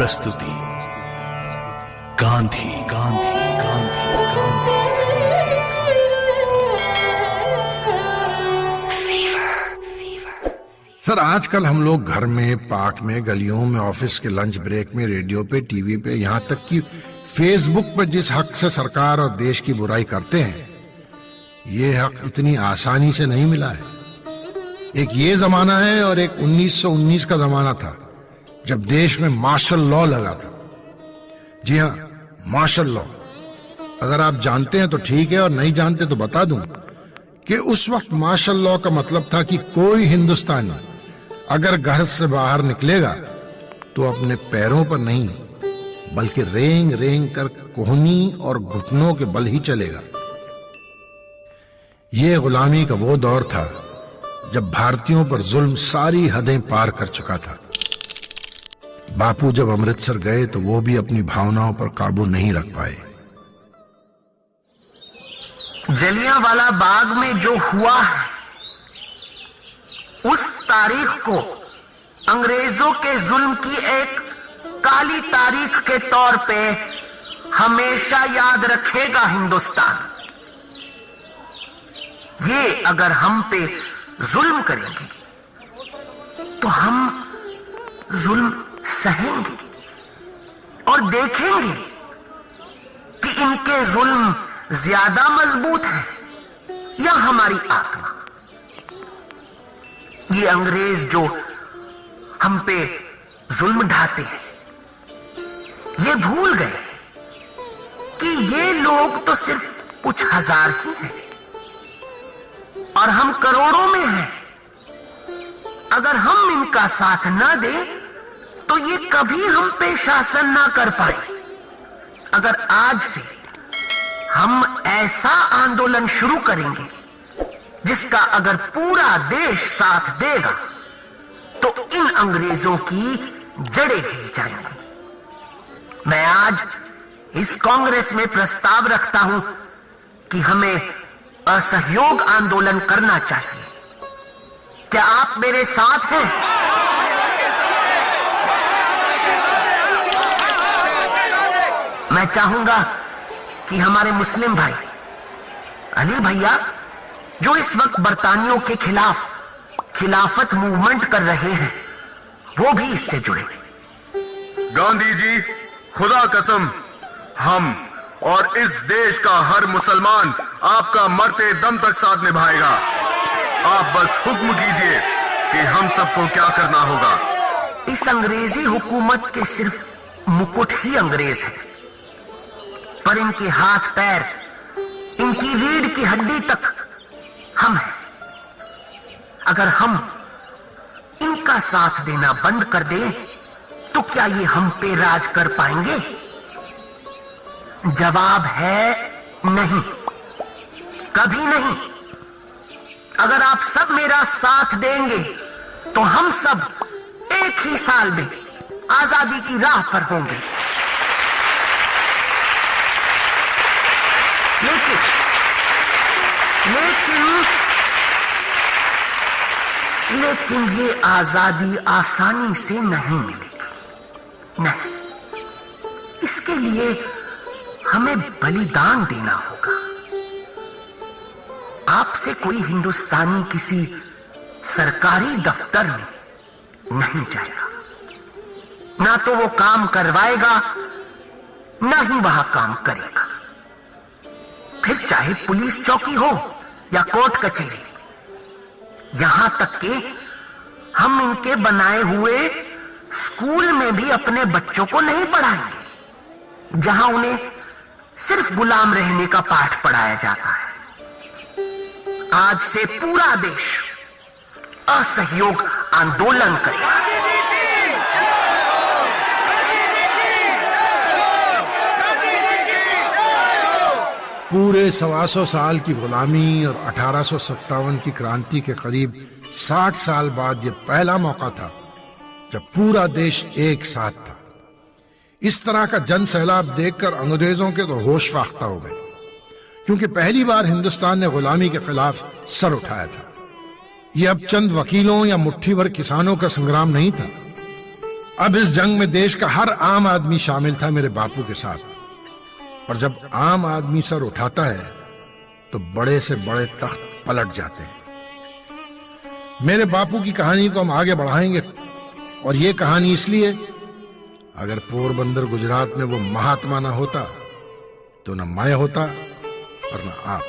प्रस्तुति गांधी गांधी गांधी गांधी सर, आजकल हम लोग घर में, पार्क में, गलियों में, ऑफिस के लंच ब्रेक में, रेडियो पे, टीवी पे, यहाँ तक कि फेसबुक पर जिस हक से सरकार और देश की बुराई करते हैं, ये हक इतनी आसानी से नहीं मिला है। एक ये जमाना है और एक 1919 का जमाना था जब देश में मार्शल लॉ लगा था। जी हाँ, मार्शल लॉ। अगर आप जानते हैं तो ठीक है और नहीं जानते तो बता दूं कि उस वक्त मार्शल लॉ का मतलब था कि कोई हिंदुस्तानी अगर घर से बाहर निकलेगा तो अपने पैरों पर नहीं बल्कि रेंग रेंग कर कोहनी और घुटनों के बल ही चलेगा। यह गुलामी का वो दौर था जब भारतीयों पर जुल्म सारी हदें पार कर चुका था। बापू जब अमृतसर गए तो वो भी अपनी भावनाओं पर काबू नहीं रख पाए। जलियांवाला बाग में जो हुआ है, उस तारीख को अंग्रेजों के जुल्म की एक काली तारीख के तौर पे हमेशा याद रखेगा हिंदुस्तान। ये अगर हम पे जुल्म करेंगे तो हम जुल्म सहेंगे और देखेंगे कि इनके जुल्म ज्यादा मजबूत है या हमारी आत्मा। ये अंग्रेज जो हम पे जुल्म ढाते हैं, ये भूल गए कि ये लोग तो सिर्फ कुछ हजार ही हैं और हम करोड़ों में हैं। अगर हम इनका साथ ना दें तो ये कभी हम पे शासन ना कर पाए। अगर आज से हम ऐसा आंदोलन शुरू करेंगे जिसका अगर पूरा देश साथ देगा तो इन अंग्रेजों की जड़ें हिल जाएंगी। मैं आज इस कांग्रेस में प्रस्ताव रखता हूं कि हमें असहयोग आंदोलन करना चाहिए। क्या आप मेरे साथ हैं? मैं चाहूंगा कि हमारे मुस्लिम भाई अली भैया, जो इस वक्त बरतानियों के खिलाफ खिलाफत मूवमेंट कर रहे हैं, वो भी इससे जुड़े। गांधी जी, खुदा कसम, हम और इस देश का हर मुसलमान आपका मरते दम तक साथ निभाएगा। आप बस हुक्म कीजिए कि हम सबको क्या करना होगा। इस अंग्रेजी हुकूमत के सिर्फ मुकुट ही अंग्रेज है, पर इनके हाथ पैर, इनकी रीढ़ की हड्डी तक हम हैं। अगर हम इनका साथ देना बंद कर दें तो क्या ये हम पे राज कर पाएंगे? जवाब है नहीं, कभी नहीं। अगर आप सब मेरा साथ देंगे तो हम सब एक ही साल में आजादी की राह पर होंगे। लेकिन ये आजादी आसानी से नहीं मिलेगी। नहीं, इसके लिए हमें बलिदान देना होगा। आपसे कोई हिंदुस्तानी किसी सरकारी दफ्तर में नहीं जाएगा, ना तो वो काम करवाएगा, ना ही वहां काम करेगा। फिर चाहे पुलिस चौकी हो या कोर्ट कचहरी, यहां तक कि हम इनके बनाए हुए स्कूल में भी अपने बच्चों को नहीं पढ़ाएंगे, जहां उन्हें सिर्फ गुलाम रहने का पाठ पढ़ाया जाता है। आज से पूरा देश असहयोग आंदोलन करेगा। पूरे 125 साल की गुलामी और 1857 की क्रांति के करीब 60 साल बाद यह पहला मौका था जब पूरा देश एक साथ था। इस तरह का जन सैलाब देखकर अंग्रेजों के तो होश फाख्ता हो गए, क्योंकि पहली बार हिंदुस्तान ने गुलामी के खिलाफ सर उठाया था। यह अब चंद वकीलों या मुट्ठी भर किसानों का संग्राम नहीं था, अब इस जंग में देश का हर आम आदमी शामिल था मेरे बापू के साथ, और जब आम आदमी सर उठाता है तो बड़े से बड़े तख्त पलट जाते हैं। मेरे बापू की कहानी को हम आगे बढ़ाएंगे, और ये कहानी इसलिए, अगर पोरबंदर गुजरात में वो महात्मा ना होता तो न मैं होता और न आप।